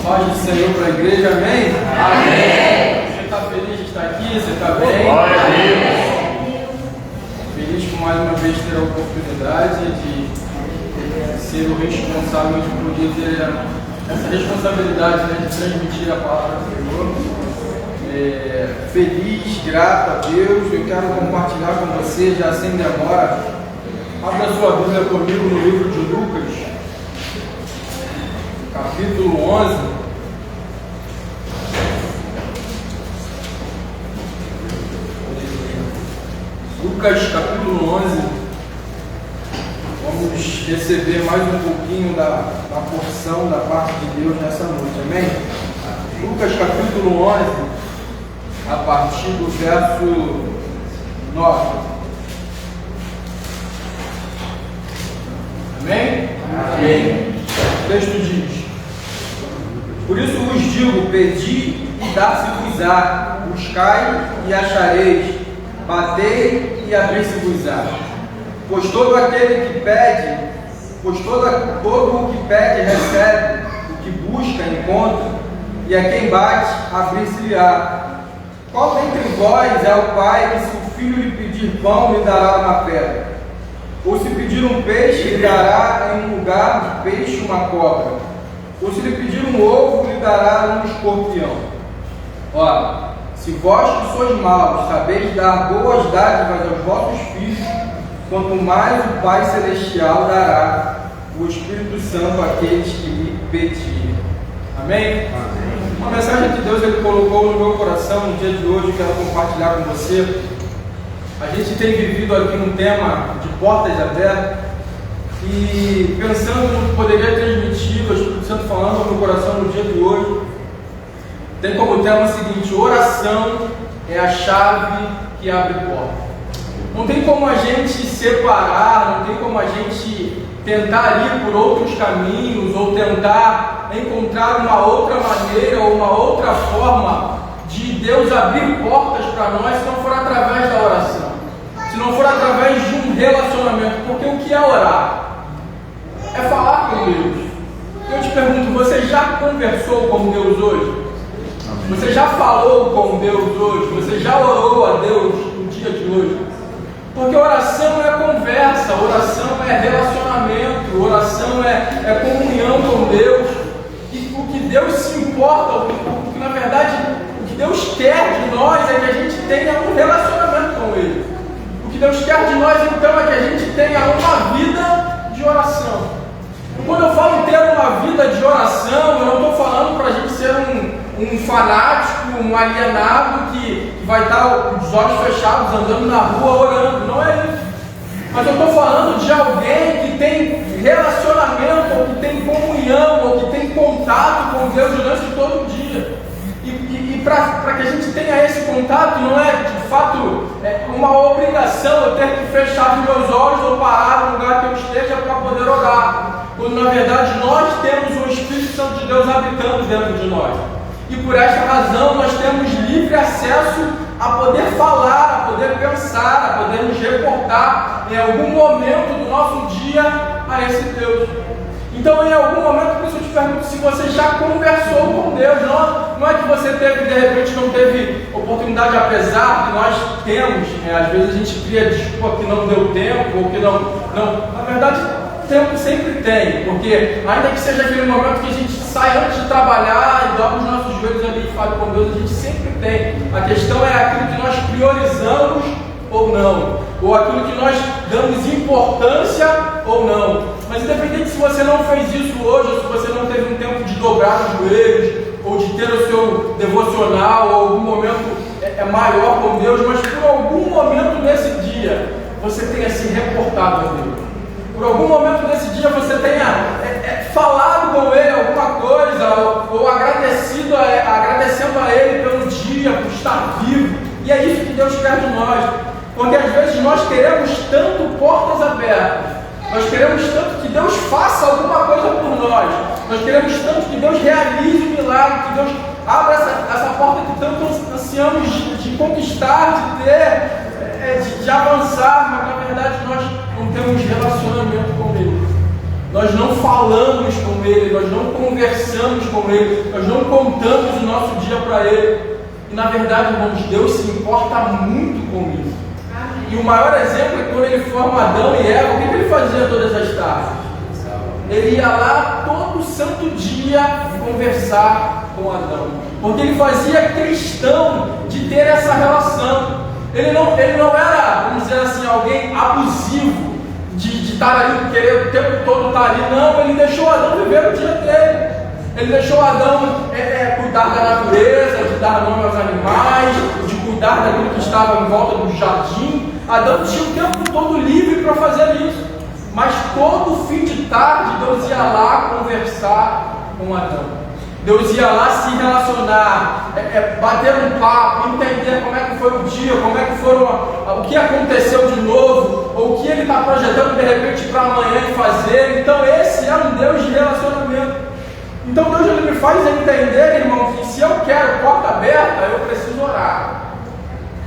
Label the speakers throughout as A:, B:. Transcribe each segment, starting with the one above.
A: Paz do Senhor para a igreja, amém? Amém. Você está feliz de estar aqui? Você está bem?
B: Glória a Deus.
A: Feliz por mais uma vez ter a oportunidade de ser o responsável de poder ter essa responsabilidade, né, de transmitir a palavra do Senhor. Feliz, grato a Deus. Eu quero compartilhar com você, já sem demora. Abra a sua Bíblia comigo no livro de Lucas, capítulo 11. Lucas, capítulo 11. Vamos receber mais um pouquinho da porção da parte de Deus nessa noite, amém? Lucas, capítulo 11, a partir do verso 9. Amém? Amém. O texto diz: por isso vos digo, pedi e dar-se-vos-á, buscai e achareis, batei e abrir-se-vos-á. Pois todo aquele que pede, todo o que pede recebe, o que busca encontra, e a quem bate abrir-se-lhe-á. Qual dentre vós é o pai que, se o filho lhe pedir pão, lhe dará uma pedra? Ou se pedir um peixe, lhe dará em lugar de peixe uma cobra? Ou se lhe pedir um ovo, lhe dará um escorpião? Ora, se vós que sois maus sabeis dar boas dádivas aos vossos filhos, quanto mais o Pai Celestial dará o Espírito Santo àqueles que lhe pedirem. Amém? Amém. Uma mensagem que Deus ele colocou no meu coração no dia de hoje, eu quero compartilhar com você. A gente tem vivido aqui um tema de portas abertas e pensando no que poderia transmitir, o Espírito Santo falando no meu coração no dia de hoje, tem como tema o seguinte: oração é a chave que abre porta. Não tem como a gente separar, não tem como a gente tentar ir por outros caminhos ou tentar encontrar uma outra maneira ou uma outra forma de Deus abrir portas para nós se não for através da oração, se não for através de um relacionamento. Porque o que é orar? É falar com Deus. Eu te pergunto, você já conversou com Deus hoje? Você já falou com Deus hoje? Você já orou a Deus no dia de hoje? Porque oração é conversa, oração é relacionamento, oração é comunhão com Deus. E o que Deus se importa, o que na verdade, o que Deus quer de nós é que a gente tenha um relacionamento com Ele. O que Deus quer de nós então é que a gente tenha uma vida de oração. Quando eu falo em ter uma vida de oração, eu não estou falando para a gente ser um fanático, um alienado que vai estar com os olhos fechados andando na rua orando. Não é isso. Mas eu estou falando de alguém que tem relacionamento, ou que tem comunhão, ou que tem contato com Deus durante todo o dia. E para que a gente tenha esse contato, não é de fato uma obrigação eu ter que fechar os meus olhos ou parar no lugar que eu esteja para poder orar. Quando na verdade nós temos o Espírito Santo de Deus habitando dentro de nós. E por esta razão nós temos livre acesso a poder falar, a poder pensar, a poder nos reportar em algum momento do nosso dia a esse Deus. Então em algum momento, por isso eu te pergunto se você já conversou com Deus. Não é que você teve, de repente não teve oportunidade, apesar que nós temos, às vezes a gente cria desculpa que não deu tempo, ou que não. Na verdade, tempo sempre tem, porque ainda que seja aquele momento que a gente sai antes de trabalhar e dobra os nossos joelhos ali e fala com Deus, a gente sempre tem. A questão é aquilo que nós priorizamos ou não, ou aquilo que nós damos importância ou não. Mas independente se você não fez isso hoje, ou se você não teve um tempo de dobrar os joelhos, ou de ter o seu devocional, ou algum momento maior com Deus, mas por algum momento nesse dia, você tenha se reportado a Deus. Por algum momento desse dia você tenha falado com Ele alguma coisa, ou agradecendo a Ele pelo dia, por estar vivo. E é isso que Deus quer de nós. Porque às vezes nós queremos tanto portas abertas, nós queremos tanto que Deus faça alguma coisa por nós, nós queremos tanto que Deus realize um milagre, que Deus abra essa porta que tanto ansiamos de conquistar, de ter, de avançar, mas na verdade nós não temos relacionamento com Ele. nós não falamos com Ele, nós não conversamos com Ele, nós não contamos o nosso dia para Ele. E na verdade, irmãos, Deus se importa muito com isso. E o maior exemplo é quando Ele forma Adão e Eva. O que Ele fazia todas as tardes? Ele ia lá todo santo dia conversar com Adão, porque Ele fazia questão de ter essa relação. Ele não era, vamos dizer assim, alguém abusivo de estar ali, querer o tempo todo estar ali. Não, Ele deixou Adão viver o dia dele. Ele deixou Adão cuidar da natureza, de dar nome aos animais, de cuidar daquilo que estava em volta do jardim. Adão tinha o tempo todo livre para fazer isso. Mas todo fim de tarde, Deus ia lá conversar com Adão. Deus ia lá se relacionar, bater um papo, entender como é que foi o dia, como é que o que aconteceu de novo, ou o que Ele está projetando de repente para amanhã fazer. Então esse é um Deus de relacionamento. Então Deus ele me faz entender, irmão, que se eu quero porta aberta, eu preciso orar,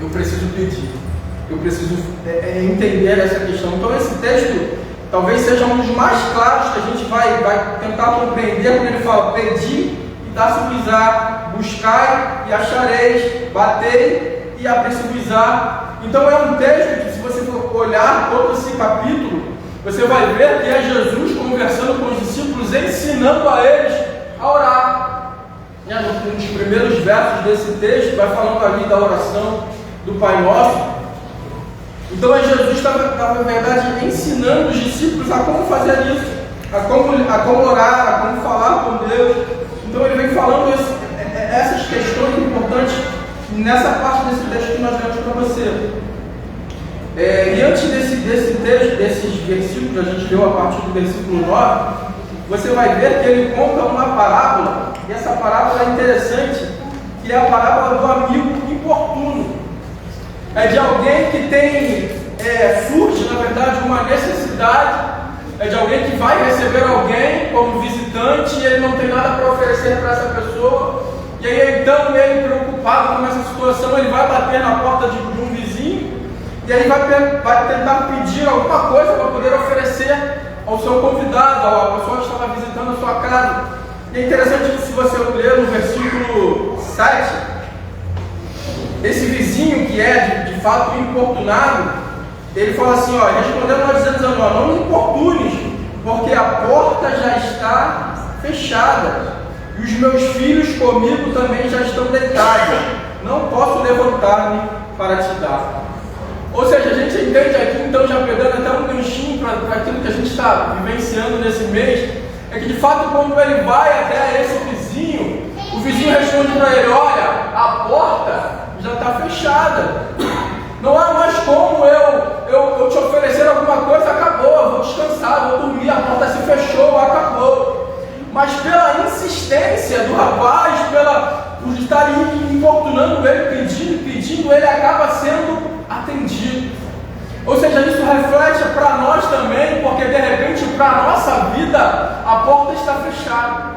A: eu preciso pedir, eu preciso entender essa questão. Então esse texto talvez seja um dos mais claros que a gente vai tentar compreender quando ele fala: pedir e dar-se-vos-á, buscai e achareis, batei e abrir-se-vos-á. Então é um texto que, se você for olhar todo esse capítulo, você vai ver que é Jesus conversando com os discípulos, ensinando a eles a orar. Nos primeiros versos desse texto, vai falando ali da oração do Pai Nosso. Então Jesus estava, na verdade, ensinando os discípulos a como fazer isso, a como orar, a como falar com Deus. Então ele vem falando essas questões importantes nessa parte desse texto que nós lemos para você. E antes desse texto, desses versículos, a gente leu a partir do versículo 9, você vai ver que ele conta uma parábola, e essa parábola é interessante, que é a parábola do amigo importuno. É de alguém que surge, na verdade, uma necessidade, é de alguém que vai receber alguém como visitante e ele não tem nada para oferecer para essa pessoa. E aí então ele, preocupado com essa situação, ele vai bater na porta de um vizinho e aí vai tentar pedir alguma coisa para poder oferecer ao seu convidado, à pessoa que estava visitando a sua casa. E é interessante que, se você ler no versículo 7, esse vizinho que é de fato importunado, ele fala assim, respondendo a dizendo, não me importunes, porque a porta já está fechada, e os meus filhos comigo também já estão deitados, não posso levantar-me para te dar. Ou seja, a gente entende aqui, então, já pegando até um ganchinho para aquilo que a gente está vivenciando nesse mês, é que de fato, quando ele vai até esse vizinho, o vizinho responde para ele, olha, a porta já está fechada, não há mais como eu te oferecer alguma coisa, acabou, eu vou descansar, vou dormir, a porta se fechou, acabou. Mas pela insistência do rapaz, por estar importunando ele, pedindo, ele acaba sendo atendido. Ou seja, isso reflete para nós também, porque de repente para a nossa vida a porta está fechada.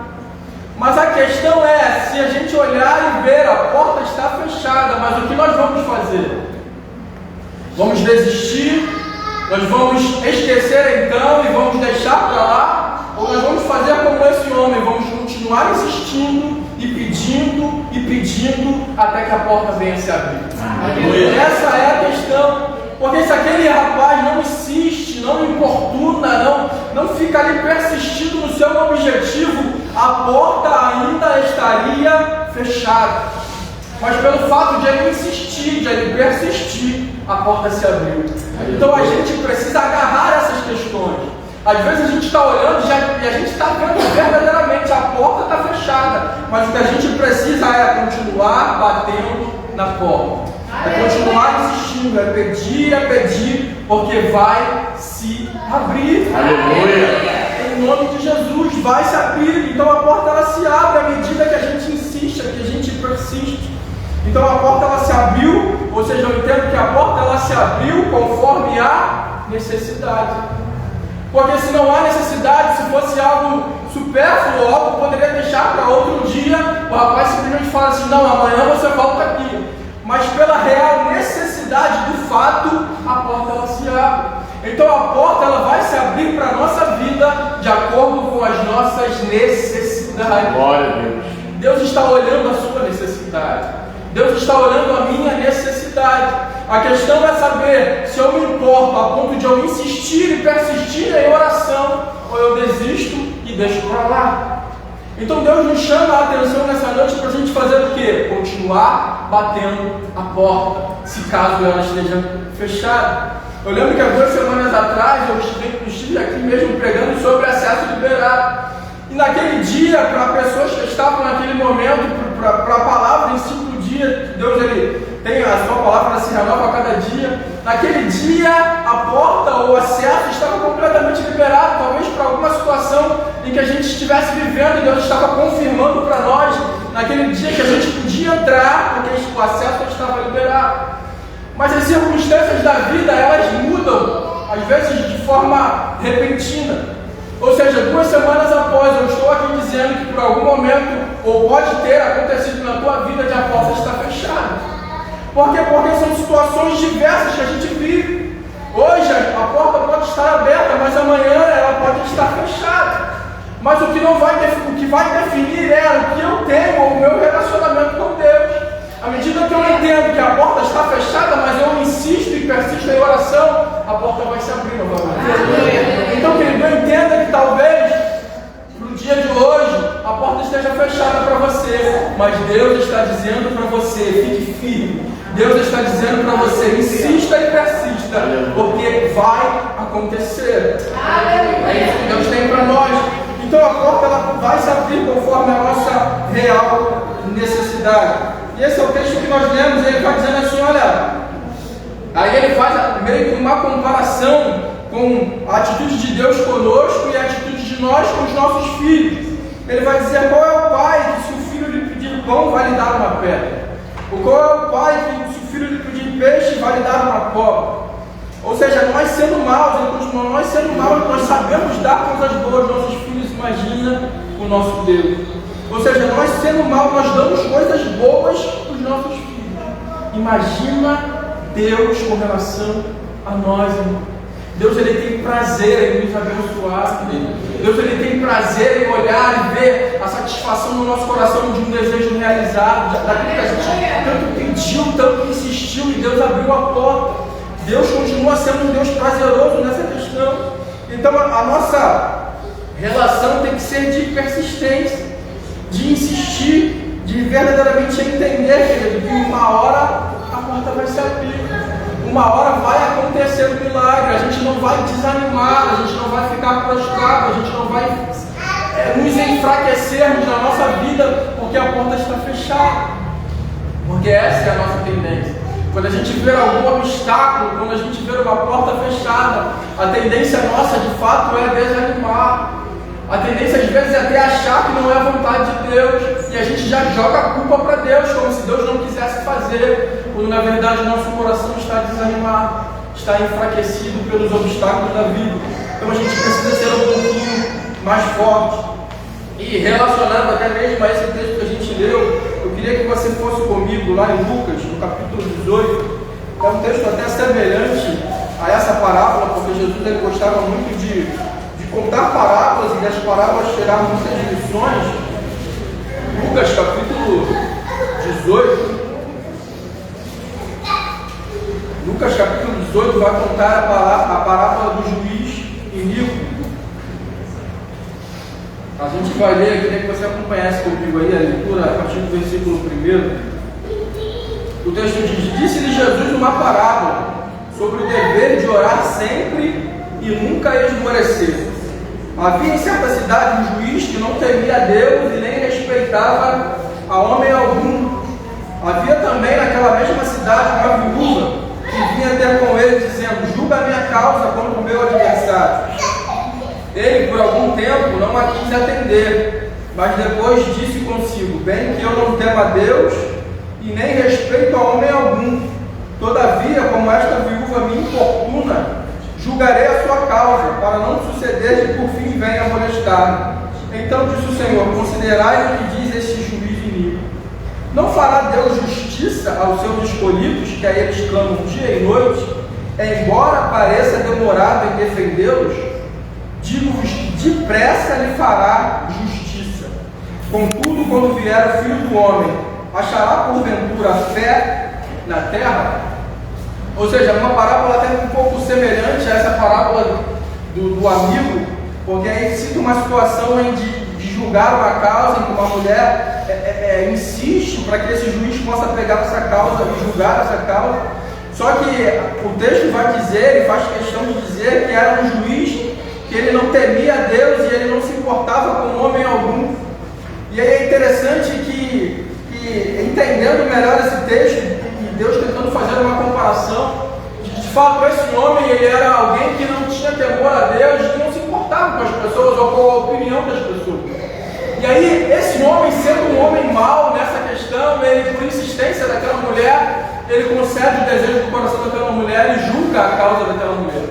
A: Mas a questão é, se a gente olhar e ver, a porta está fechada, mas o que nós vamos fazer? Vamos desistir? Nós vamos esquecer então e vamos deixar para lá? Ou nós vamos fazer como esse homem, vamos continuar insistindo e pedindo até que a porta venha se abrir? Essa é a questão. Porque se aquele rapaz não insiste, não importuna, não fica ali persistindo no seu objetivo, a porta ainda estaria fechada. Mas pelo fato de ele insistir, de ele persistir, a porta se abriu. Então a gente precisa agarrar essas questões. Às vezes a gente está olhando e a gente está vendo verdadeiramente, a porta está fechada, mas o que a gente precisa é continuar batendo na porta. É continuar insistindo, é pedir, porque vai se abrir.
B: Aleluia!
A: Em nome de Jesus, vai se abrir. Então a porta ela se abre à medida que a gente insiste, que a gente persiste. Então a porta ela se abriu, ou seja, eu entendo que a porta ela se abriu conforme a necessidade. Porque se não há necessidade, se fosse algo supérfluo, algo poderia deixar para outro dia, o rapaz simplesmente fala assim, não, amanhã você volta aqui. Mas pela real necessidade do fato, a porta ela se abre. Então a porta ela vai se abrir para a nossa vida de acordo com as nossas necessidades.
B: Glória a Deus.
A: Deus está olhando a sua necessidade. Deus está olhando a minha necessidade. A questão é saber se eu me importo a ponto de eu insistir e persistir em oração, ou eu desisto e deixo para lá. Então Deus nos chama a atenção nessa noite para a gente fazer o quê? Continuar batendo a porta, se caso ela esteja fechada. Eu lembro que há 2 semanas atrás eu estive aqui mesmo pregando sobre acesso liberado. E naquele dia, para pessoas que estavam naquele momento, para a palavra em 5 dias, Deus ele tem a sua palavra se renova a cada dia. Naquele dia, a porta ou o acesso estava completamente liberado, talvez para alguma situação em que a gente estivesse vivendo, e Deus estava confirmando para nós, naquele dia, que a gente podia entrar, porque o acesso estava liberado. Mas as circunstâncias da vida, elas mudam, às vezes de forma repentina. Ou seja, 2 semanas após, eu estou aqui dizendo que por algum momento, ou pode ter acontecido na tua vida, de a porta estar fechada. Por quê? Porque são situações diversas que a gente vive. Hoje a porta pode estar aberta, mas amanhã ela pode estar fechada. Mas o que vai definir é o que eu tenho, ou o meu relacionamento com Deus. À medida que eu entendo que a porta está fechada, mas eu insisto e persisto em oração, a porta vai se abrir novamente. Então, querido, entenda que talvez no dia de hoje a porta esteja fechada para você, mas Deus está dizendo para você, fique firme. Deus está dizendo para você, insista e persista, porque vai acontecer. É isso que Deus tem para nós. Então a porta ela vai se abrir conforme a nossa real necessidade. E esse é o texto que nós lemos, ele vai dizendo assim, olha, aí ele faz meio que uma comparação com a atitude de Deus conosco e a atitude de nós com os nossos filhos. Ele vai dizer, qual é o pai que se o filho lhe pedir pão vai lhe dar uma pedra? Ou qual é o pai que se o filho lhe pedir peixe vai lhe dar uma cobra? Ou seja, nós sendo maus, ele continua, nós sendo maus, nós sabemos dar coisas boas aos nossos filhos, imagina o nosso Deus. Ou seja, nós sendo maus, nós damos coisas boas para os nossos filhos. Imagina Deus com relação a nós, irmão. Deus ele tem prazer em nos abençoar. Deus ele tem prazer em olhar e ver a satisfação no nosso coração de um desejo realizado, daquilo que a gente tanto pediu, tanto insistiu, e Deus abriu a porta. Deus continua sendo um Deus prazeroso nessa questão. Então a nossa relação tem que ser de persistência, de insistir, de verdadeiramente entender, querido, que uma hora a porta vai se abrir. Uma hora vai acontecer o milagre, a gente não vai desanimar, a gente não vai ficar prostrado, a gente não vai nos enfraquecermos na nossa vida porque a porta está fechada. Porque essa é a nossa tendência. Quando a gente vê algum obstáculo, quando a gente vê uma porta fechada, a tendência nossa de fato é desanimar. A tendência às vezes é até achar que não é a vontade de Deus, e a gente já joga a culpa para Deus, como se Deus não quisesse fazer, quando na verdade nosso coração está desanimado, está enfraquecido pelos obstáculos da vida. Então a gente precisa ser um pouquinho mais forte. E relacionado até mesmo a esse texto que a gente leu, eu queria que você fosse comigo lá em Lucas, no capítulo 18. É um texto até semelhante a essa parábola, porque Jesus ele gostava muito de contar parábolas e das parábolas tirar muitas lições. Lucas capítulo 18. Lucas capítulo 18 vai contar a parábola do juiz iníquo. A gente vai ler, eu queria que você acompanhasse comigo aí a leitura a partir do versículo 1. O texto diz: disse-lhe Jesus uma parábola sobre o dever de orar sempre e nunca esmorecer. Havia em certa cidade um juiz que não temia a Deus e nem respeitava a homem algum. Havia também naquela mesma cidade uma viúva que vinha ter com ele dizendo: julga a minha causa contra o meu adversário. Ele por algum tempo não a quis atender, mas depois disse consigo: bem que eu não temo a Deus e nem respeito a homem algum, todavia como esta viúva me importuna, julgarei a sua causa, para não suceder de por fim venha a molestar-me. Então disse o Senhor: considerai o que diz este juiz iníquo. Não fará Deus justiça aos seus escolhidos, que a eles clamam dia e noite? embora pareça demorado em defendê-los, digo-vos que depressa lhe fará justiça. Contudo, quando vier o Filho do Homem, achará porventura fé na terra? Ou seja, uma parábola até um pouco semelhante a essa parábola do amigo, porque aí cita uma situação de julgar uma causa em que uma mulher insiste para que esse juiz possa pegar essa causa e julgar essa causa. Só que o texto vai dizer, ele faz questão de dizer que era um juiz que ele não temia a Deus e ele não se importava com homem algum. E aí é interessante que entendendo melhor esse texto, e Deus tentando fazer uma comparação, de fato esse homem ele era alguém que não tinha temor a Deus, que não se importava com as pessoas ou com a opinião das pessoas. E aí esse homem, sendo um homem mau nessa questão, ele por insistência daquela mulher, ele concede o desejo do coração daquela mulher e julga a causa daquela mulher.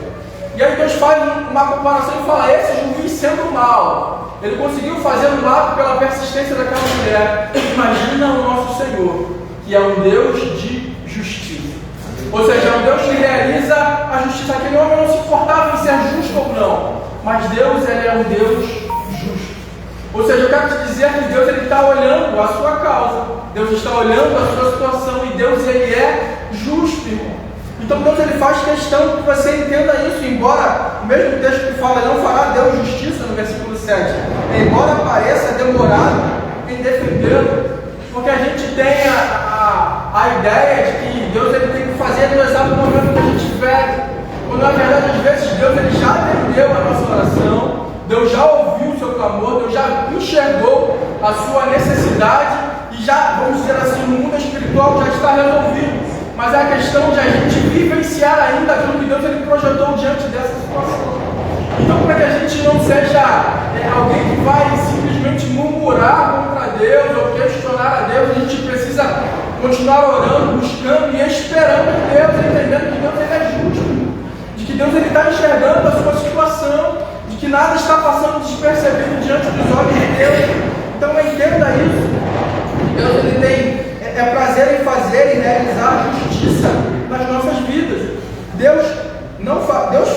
A: E aí Deus faz uma comparação e fala, esse juiz sendo mau, ele conseguiu fazer um ato pela persistência daquela mulher. Imagina o nosso Senhor, que é um Deus de justiça. Ou seja, é um Deus que realiza a justiça. Aquele homem não se importava em ser justo ou não, mas Deus, ele é um Deus justo. Ou seja, eu quero te dizer que Deus está olhando a sua causa, Deus está olhando a sua situação e Deus ele é justo, irmão. Então Deus ele faz questão que você entenda isso, embora o mesmo texto que fala, não fará Deus justiça no versículo 7, embora pareça demorado em defendê-lo, porque a gente tem a ideia de que Deus ele tem que fazer no exato momento que a gente pede, quando na verdade às vezes Deus ele já atendeu a nossa oração, Deus já ouviu o seu clamor, Deus já enxergou a sua necessidade e já, vamos dizer assim, no mundo espiritual já está resolvido. Mas é a questão de a gente vivenciar ainda aquilo que Deus ele projetou diante dessa situação. Então, para que a gente não seja alguém que vai simplesmente murmurar contra Deus ou questionar a Deus, a gente precisa continuar orando, buscando e esperando de Deus, entendendo que Deus ele é justo, de que Deus ele está enxergando a sua situação, de que nada está passando despercebido diante dos olhos de Deus. Então, entenda isso. Deus ele tem prazer em fazer e realizar justiça nas nossas vidas. Deus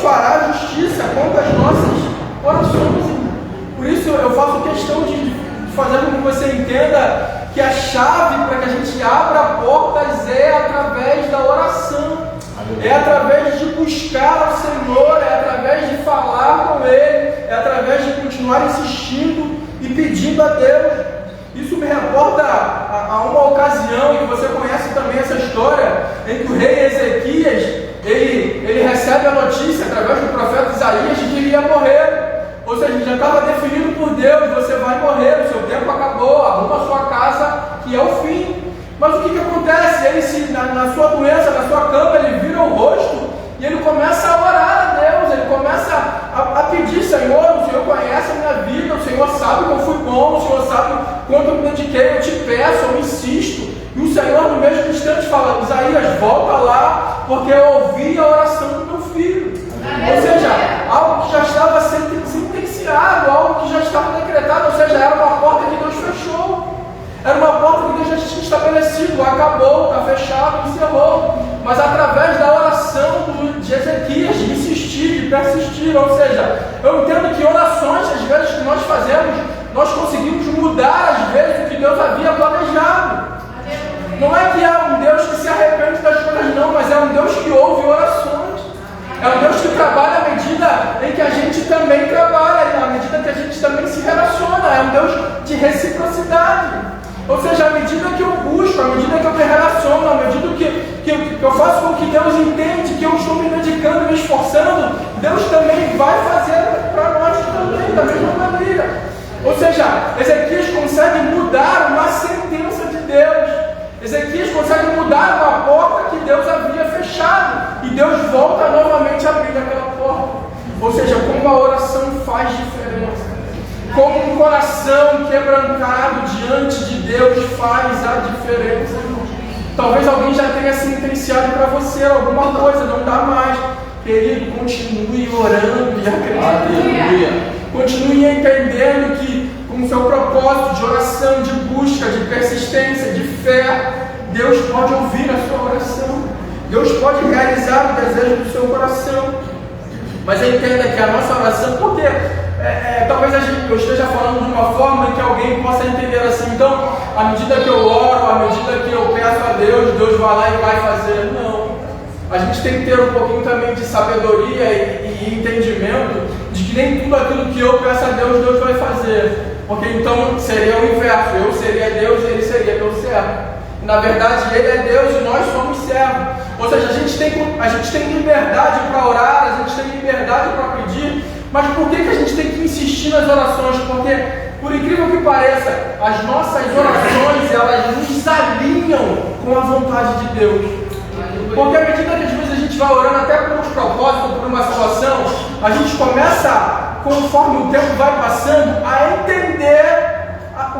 A: fará justiça quanto às nossas orações. Por isso eu faço questão de fazer com que você entenda que a chave para que a gente abra portas é através da oração. É através de buscar ao Senhor, é através de falar com Ele, é através de continuar insistindo e pedindo a Deus. Isso me reporta a uma ocasião, e você conhece também essa história, em que o rei Ezequias, ele recebe a notícia através do profeta Isaías de que ele ia morrer. Ou seja, já estava definido por Deus, você vai morrer, o seu tempo acabou, arruma a sua casa, que é o fim. Mas o que acontece? Ele, na sua doença, na sua cama, ele vira o rosto e ele começa a orar a Deus, ele começa a pedir, Senhor, o Senhor conhece a minha vida, o Senhor sabe que eu fui bom, o Senhor sabe quanto eu me dediquei, eu te peço, eu insisto. E o Senhor no mesmo instante fala, Isaías, volta lá, porque eu ouvi a oração do meu filho. Ou seja, algo que já estava sentenciado, algo que já estava decretado, ou seja, era uma porta que Deus fechou. Era uma porta que Deus já tinha estabelecido, acabou, está fechado, encerrou. Mas através da oração de Ezequias, de insistir, de persistir, ou seja, eu entendo que orações, às vezes, que nós fazemos, nós conseguimos mudar, às vezes, o que Deus havia planejado. Não é que é um Deus que se arrepende das coisas, não, mas é um Deus que ouve orações. É um Deus que trabalha à medida em que a gente também trabalha, à medida que a gente também se relaciona. É um Deus de reciprocidade. Ou seja, à medida que eu busco, à medida que eu me relaciono, à medida que eu faço com que Deus entende que eu estou me dedicando, me esforçando, Deus também vai fazer para nós também, da mesma maneira. Ou seja, Ezequias consegue mudar uma sentença de Deus. Ezequias consegue mudar uma porta que Deus havia fechado. E Deus volta novamente a abrir aquela porta. Ou seja, como a oração faz diferença. Como um coração quebrantado diante de Deus faz a diferença. Talvez alguém já tenha sentenciado para você alguma coisa, não dá mais. Querido, continue orando e acreditando. Continue entendendo que com o seu propósito de oração, de busca, de persistência, de fé, Deus pode ouvir a sua oração. Deus pode realizar o desejo do seu coração. Mas entenda que a nossa oração, porque talvez eu esteja falando de uma forma que alguém possa entender assim, então, à medida que eu oro, à medida que eu peço a Deus, Deus vai lá e vai fazer. Não. A gente tem que ter um pouquinho também de sabedoria e entendimento de que nem tudo aquilo que eu peço a Deus, Deus vai fazer. Porque então seria o inverso, eu seria Deus e Ele seria meu servo. Na verdade, Ele é Deus e nós somos servos. Ou seja, a gente tem liberdade para orar, a gente tem liberdade para pedir, mas por que a gente tem que insistir nas orações? Porque, por incrível que pareça, as nossas orações, elas nos alinham com a vontade de Deus. Porque à medida que às vezes a gente vai orando até por uns propósitos, por uma situação, a gente começa, conforme o tempo vai passando, a entender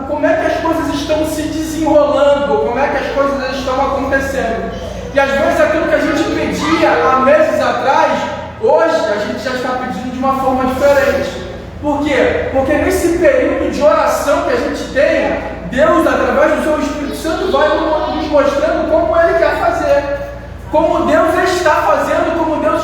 A: como é que as coisas estão se desenrolando, como é que as coisas estão acontecendo. E às vezes aquilo que a gente pedia há meses atrás, hoje a gente já está pedindo de uma forma diferente. Por quê? Porque nesse período de oração que a gente tem, Deus, através do seu Espírito Santo, vai nos mostrando como Ele quer fazer, como Deus está fazendo, como Deus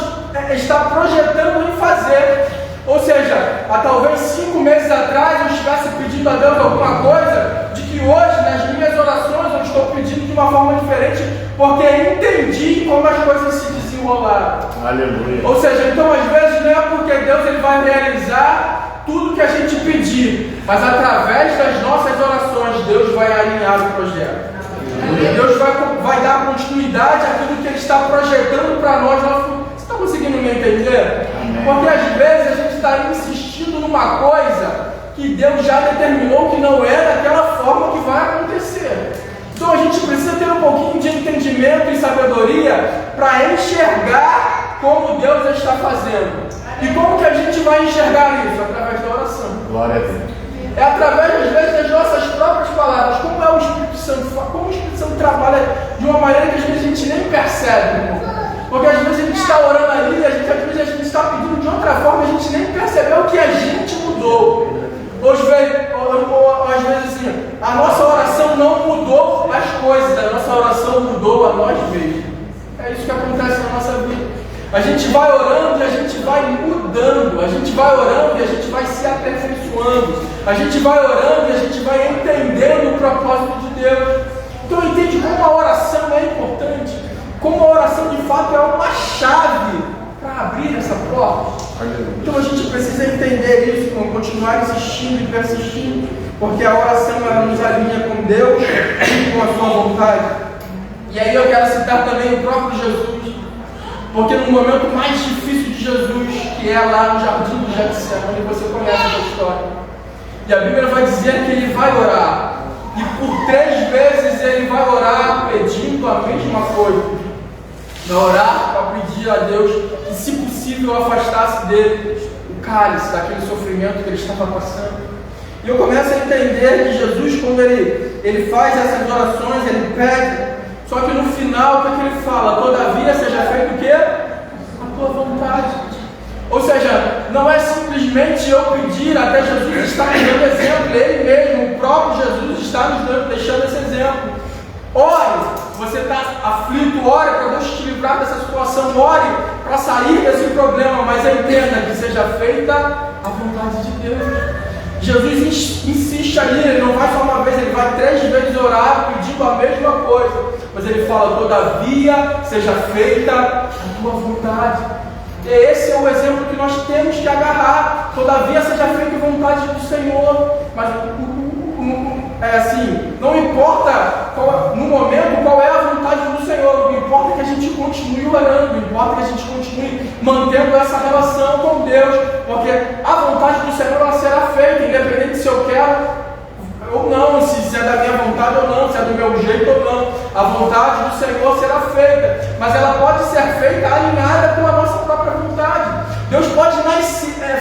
A: está projetando em fazer. Ou seja, há talvez 5 meses atrás eu estivesse pedindo a Deus alguma coisa, de que hoje nas minhas orações eu estou pedindo de uma forma diferente, porque entendi como as coisas se desenrolaram.
B: Aleluia.
A: Ou seja, então às vezes não é porque Deus ele vai realizar tudo que a gente pedir, mas através das nossas orações Deus vai alinhar o projeto. Deus vai dar continuidade àquilo que Ele está projetando para nós. Você está conseguindo me entender?
B: Amém.
A: Porque às vezes a gente está insistindo numa coisa que Deus já determinou que não é daquela forma que vai acontecer. Então a gente precisa ter um pouquinho de entendimento e sabedoria para enxergar como Deus está fazendo. E como que a gente vai enxergar isso? Através da oração.
B: Glória a Deus.
A: É através, às vezes, das nossas próprias palavras. Como é o Espírito Santo? Como o Espírito Santo trabalha de uma maneira que às vezes a gente nem percebe, irmão. Porque às vezes a gente está orando ali, às vezes a gente está pedindo de outra forma, a gente nem percebeu que a gente mudou. Ou às vezes assim, a nossa oração não mudou as coisas, a nossa oração mudou a nós mesmos. É isso que acontece na nossa vida. A gente vai orando e a gente vai mudando, a gente vai orando e a gente vai se aperfeiçoando, a gente vai orando e a gente vai entendendo o propósito de Deus. Então entende como a oração é importante, como a oração de fato é uma chave para abrir essa porta. Então a gente precisa entender isso, continuar insistindo e persistindo, porque a oração ela nos alinha com Deus e com a sua vontade. E aí eu quero citar também o próprio Jesus. Porque no momento mais difícil de Jesus, que é lá no jardim do Getsemane, você conhece essa história. E a Bíblia vai dizer que ele vai orar. E por 3 vezes ele vai orar pedindo a mesma coisa. Vai orar para pedir a Deus que, se possível, afastasse dele o cálice daquele sofrimento que ele estava passando. E eu começo a entender que Jesus, quando ele faz essas orações, ele pede. Só que no final, o que ele fala? Todavia seja feito o quê? A tua vontade. Ou seja, não é simplesmente eu pedir, até Jesus está nos dando exemplo, Ele mesmo, o próprio Jesus está nos deixando esse exemplo. Ore, você está aflito, ore para Deus te livrar dessa situação, ore para sair desse problema, mas entenda que seja feita a vontade de Deus. Jesus insiste ali, ele não vai só uma vez, ele vai 3 vezes orar pedindo a mesma coisa. Mas ele fala, todavia seja feita a tua vontade. E esse é o exemplo que nós temos que agarrar. Todavia seja feita a vontade do Senhor. Mas é assim, não importa no momento qual é a vontade do Senhor. O que importa é que a gente continue orando. O que importa é que a gente continue mantendo essa relação com Deus. Porque a vontade do Senhor ela será feita, independente se eu quero ou não, se é da minha vontade ou não, se é do meu jeito ou não. A vontade do Senhor será feita, mas ela pode ser feita alinhada com a nossa própria vontade. Deus pode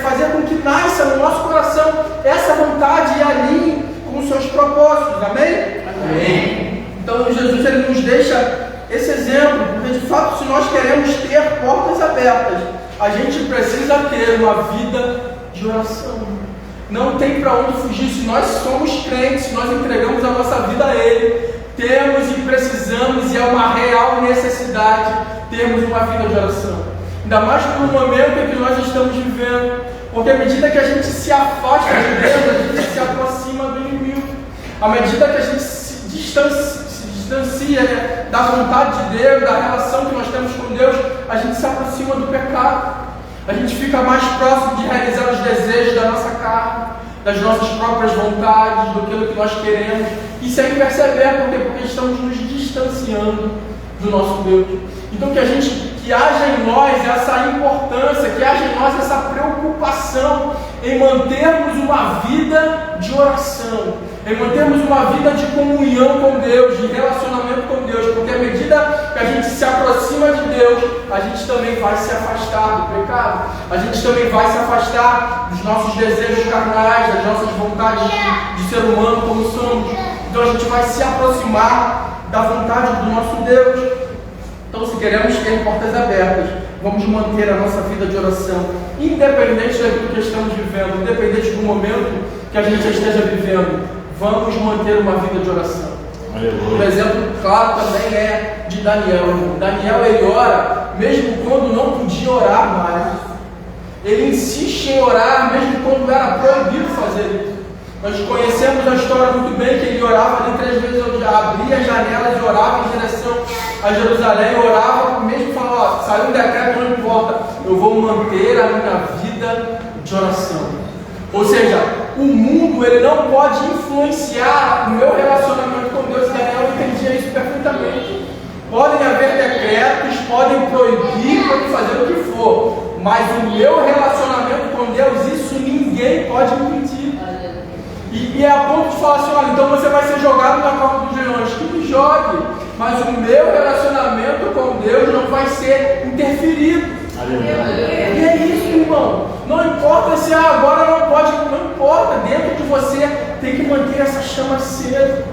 A: fazer com que nasça no nosso coração essa vontade e alinhe com os seus propósitos, amém? Amém. Então Jesus ele nos deixa esse exemplo, porque de fato se nós queremos ter portas abertas, a gente precisa ter uma vida de oração. Não tem para onde fugir. Se nós somos crentes, se nós entregamos a nossa vida a Ele, temos e precisamos, e é uma real necessidade termos uma vida de oração. Ainda mais no momento em que nós estamos vivendo. Porque à medida que a gente se afasta de Deus, a gente se aproxima do inimigo. À medida que a gente se distancia, né, da vontade de Deus, da relação que nós temos com Deus, a gente se aproxima do pecado. A gente fica mais próximo de realizar os desejos da nossa carne, das nossas próprias vontades, do que nós queremos, e sem perceber, porque estamos nos distanciando do nosso Deus. Então que haja em nós essa importância, que haja em nós essa preocupação em mantermos uma vida de oração, em mantermos uma vida de comunhão com Deus, de relacionamento com Deus, porque à medida que a gente se aproxima de Deus, a gente também vai se afastar do pecado, a gente também vai se afastar dos nossos desejos carnais, das nossas vontades de ser humano como somos. Então a gente vai se aproximar da vontade do nosso Deus. Então, se queremos ter portas abertas, vamos manter a nossa vida de oração, independente daquilo que estamos vivendo, independente do momento que a gente esteja vivendo, vamos manter uma vida de oração. Um exemplo claro também é de Daniel. Daniel, ele ora mesmo quando não podia orar mais. Ele insiste em orar mesmo quando era proibido fazer isso. Nós conhecemos a história muito bem, que ele orava ali 3 vezes ao dia, abria as janelas e orava em direção a Jerusalém, orava, mesmo falando, saiu um decreto, não importa, eu vou manter a minha vida de oração. Ou seja, o mundo ele não pode influenciar o meu relacionamento com Deus. Daniel entendia isso perfeitamente. Podem haver decretos, podem proibir, podem fazer o que for, mas o meu relacionamento com Deus, isso ninguém pode impedir. E é a ponto de falar assim, olha, então você vai ser jogado na cova dos leões. Que me jogue, mas o meu relacionamento com Deus não vai ser interferido. E é isso, irmão. Não importa se agora não pode, não importa. Dentro de você tem que manter essa chama acesa.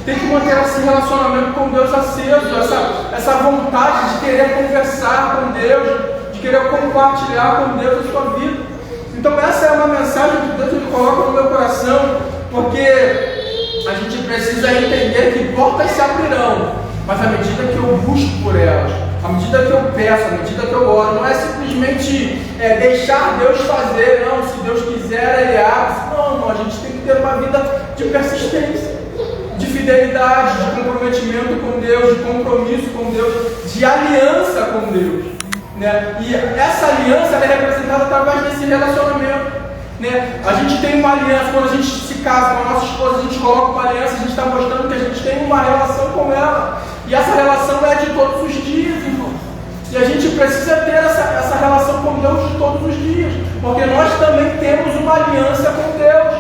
A: Tem que manter esse relacionamento com Deus aceso. Essa vontade de querer conversar com Deus, de querer compartilhar com Deus a sua vida. Então essa é uma mensagem que Deus ele coloca no meu coração, porque a gente precisa entender que portas se abrirão, mas à medida que eu busco por elas, à medida que eu peço, à medida que eu oro, não é simplesmente deixar Deus fazer, não, se Deus quiser Ele abre, não, a gente tem que ter uma vida de persistência, de fidelidade, de comprometimento com Deus, de compromisso com Deus, de aliança com Deus. Né? E essa aliança é representada através desse relacionamento. Né? A gente tem uma aliança, quando a gente se casa com a nossa esposa, a gente coloca uma aliança, a gente está mostrando que a gente tem uma relação com ela. E essa relação é de todos os dias, irmão. E a gente precisa ter essa relação com Deus de todos os dias, porque nós também temos uma aliança com Deus.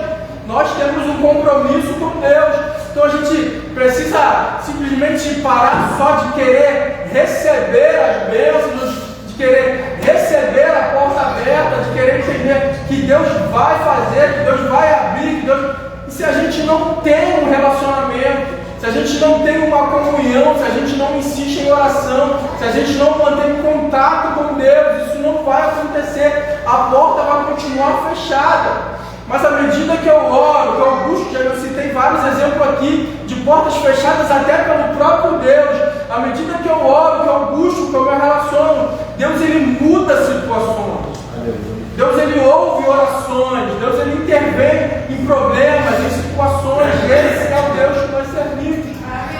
A: Nós temos um compromisso com Deus. Então a gente precisa simplesmente parar só de querer receber as bênçãos, de querer receber a porta aberta, de querer entender que Deus vai fazer, que Deus vai abrir, que Deus... E se a gente não tem um relacionamento, se a gente não tem uma comunhão, se a gente não insiste em oração, se a gente não mantém contato com Deus, isso não vai acontecer. A porta vai continuar fechada. Mas à medida que eu oro, que eu busco, já eu citei vários exemplos aqui de portas fechadas até pelo próprio Deus. À medida que eu oro, que eu busco, que eu me relaciono, Deus ele muda situações. Deus ele ouve orações, Deus ele intervém em problemas, em situações. Esse é o Deus que nós servimos.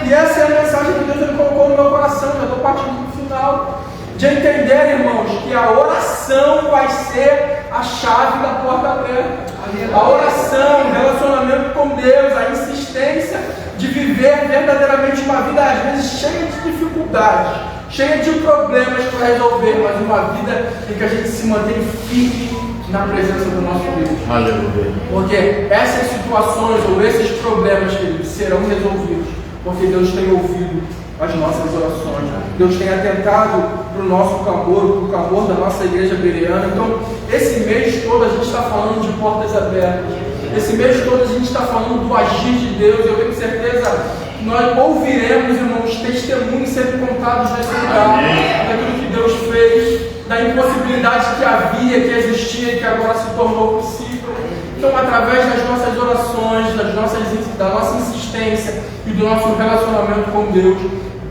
A: E essa é a mensagem que Deus ele colocou no meu coração. Já estou partindo para o final. De entender, irmãos, que a oração vai ser a chave da porta aberta. A oração, o relacionamento com Deus, a insistência de viver verdadeiramente uma vida, às vezes, cheia de dificuldades, cheia de problemas para resolver, mas uma vida em que a gente se mantém firme na presença do nosso Deus.
B: Aleluia.
A: Porque essas situações ou esses problemas, queridos, serão resolvidos, porque Deus tem ouvido as nossas orações. Deus tem atentado para o nosso clamor, para o clamor da nossa igreja bereana. Então, esse mês todo a gente está falando de portas abertas. Esse mês todo a gente está falando do agir de Deus. Eu tenho certeza que nós ouviremos, irmãos, testemunhos sendo contados nesse lugar, daquilo que Deus fez, da impossibilidade que havia, que existia e que agora se tornou possível. Então, através das nossas orações, da nossa insistência e do nosso relacionamento com Deus,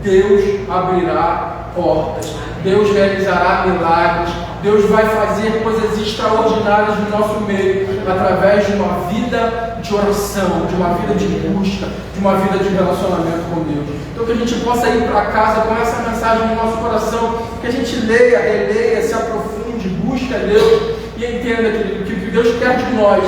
A: Deus abrirá portas. Deus realizará milagres, Deus vai fazer coisas extraordinárias no nosso meio, através de uma vida de oração, de uma vida de busca, de uma vida de relacionamento com Deus. Então que a gente possa ir para casa com essa mensagem no nosso coração, que a gente leia, releia, se aprofunde, busque a Deus e entenda que o que Deus quer de nós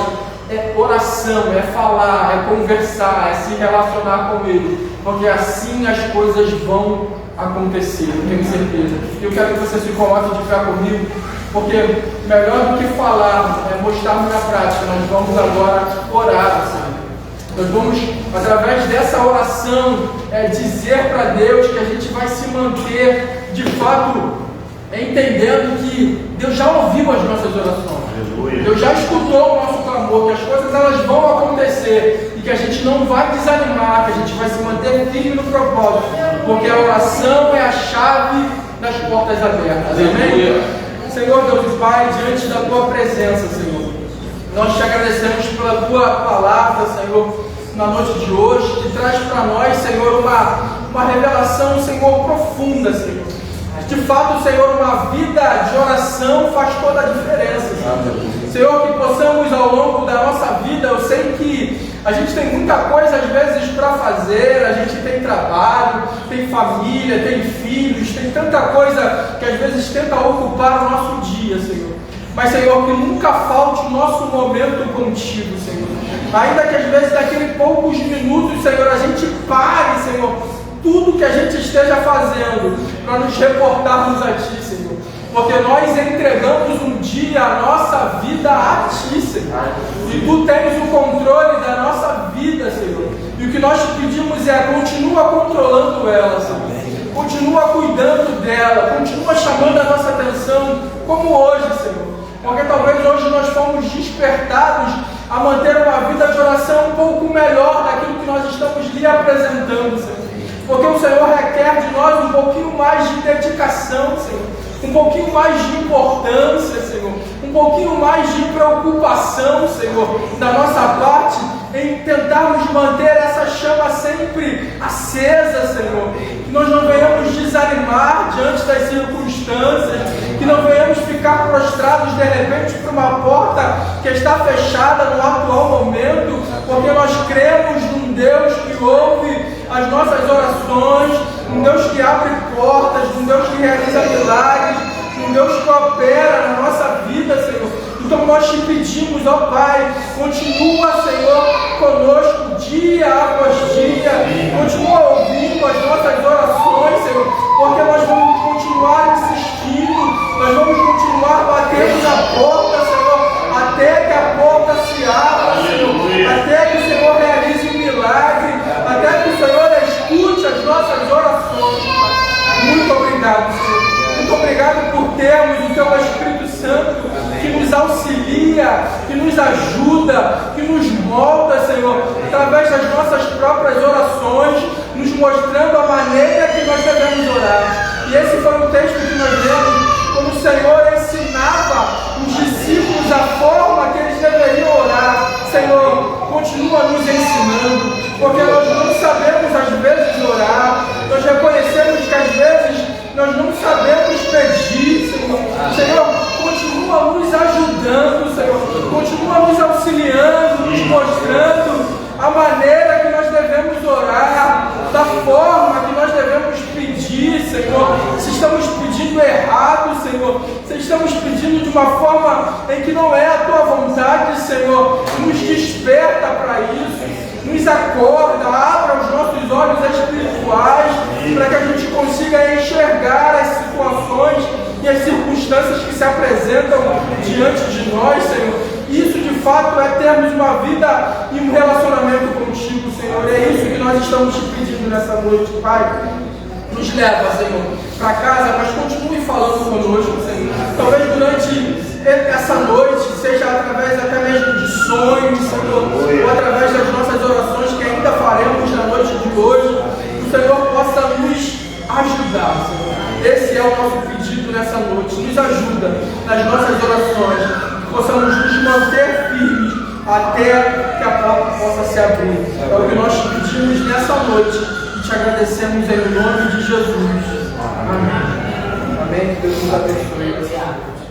A: é oração, é falar, é conversar, é se relacionar com Ele, porque assim as coisas vão acontecer, eu tenho certeza. Eu quero que você se coloque de pé comigo, porque melhor do que falar é mostrarmos na prática. Nós vamos agora orar, Senhor. Nós vamos, através dessa oração, dizer para Deus que a gente vai se manter, de fato, entendendo que Deus já ouviu as nossas orações. Deus já escutou o nosso clamor, que as coisas elas vão acontecer e que a gente não vai desanimar, que a gente vai se manter firme no propósito, porque a oração é a chave das portas abertas. Amém? Senhor Deus e Pai, diante da Tua presença, Senhor, nós te agradecemos pela Tua palavra, Senhor, na noite de hoje, que traz para nós, Senhor, uma revelação, Senhor, profunda, Senhor. De fato, Senhor, uma vida de oração faz toda a diferença, Senhor, que possamos ao longo da nossa vida, eu sei que a gente tem muita coisa às vezes para fazer, a gente tem trabalho, tem família, tem filhos, tem tanta coisa que às vezes tenta ocupar o nosso dia, Senhor. Mas, Senhor, que nunca falte o nosso momento contigo, Senhor. Ainda que às vezes daqueles poucos minutos, Senhor, a gente pare, Senhor, tudo que a gente esteja fazendo para nos reportarmos a Ti, Senhor. Porque nós entregamos um dia a nossa vida a Ti, Senhor. E Tu tens o controle da nossa vida, Senhor. E o que nós te pedimos é: continua controlando ela, Senhor. Continua cuidando dela. Continua chamando a nossa atenção, como hoje, Senhor. Porque talvez hoje nós fomos despertados a manter uma vida de oração um pouco melhor daquilo que nós estamos lhe apresentando, Senhor. Porque o Senhor requer de nós um pouquinho mais de dedicação, Senhor. Um pouquinho mais de importância, Senhor. Um pouquinho mais de preocupação, Senhor, da nossa parte, em tentarmos manter essa chama sempre acesa, Senhor. Que nós não venhamos desanimar diante das circunstâncias, que não venhamos ficar prostrados de repente por uma porta que está fechada no atual momento, porque nós cremos num Deus que ouve as nossas orações, um Deus que abre portas, um Deus que realiza milagres, um Deus que opera na nossa vida, Senhor. Então nós te pedimos, ó Pai, continua, Senhor, conosco dia após dia, continua ouvindo as nossas orações, Senhor, porque nós vamos continuar insistindo, nós vamos continuar batendo na porta, Senhor, até que a porta se abra, Senhor, até que o Senhor realize um milagre, até que o Senhor escute as nossas orações. Muito obrigado, Senhor. Muito obrigado por termos o Teu Espírito Santo que nos auxilia, que nos ajuda, que nos molda, Senhor, através das nossas próprias orações, nos mostrando a maneira que nós devemos orar. E esse foi o texto que nós lemos, como o Senhor ensinava os discípulos a forma que eles deveriam orar. Senhor, continua nos ensinando, porque nós não sabemos às vezes orar, nós reconhecemos que às vezes nós não sabemos pedir, Senhor. Senhor, continua nos ajudando, Senhor, continua nos auxiliando, nos mostrando a maneira que nós devemos orar, da forma que nós devemos pedir, Senhor. Se estamos pedindo errado, Senhor, se estamos pedindo de uma forma em que não é a Tua vontade, Senhor, nos desperta para isso, nos acorda, abra os nossos olhos espirituais, para que a gente consiga enxergar as situações e as circunstâncias que se apresentam diante de nós, Senhor. Isso de fato é termos uma vida e um relacionamento contigo, Senhor. É isso que nós estamos te pedindo nessa noite, Pai. Nos leva, Senhor, para casa, mas continue falando conosco, Senhor. Talvez durante essa noite, seja através até mesmo de sonhos, Senhor, ou através das nossas orações que ainda faremos na noite de hoje, o Senhor possa nos ajudar, Senhor. Esse é o nosso pedido nessa noite. Nos ajuda nas nossas orações, que possamos nos manter firmes até que a porta possa se abrir. É o que nós te pedimos nessa noite e te agradecemos em nome de Jesus. Amém. Amém. Deus nos abençoe.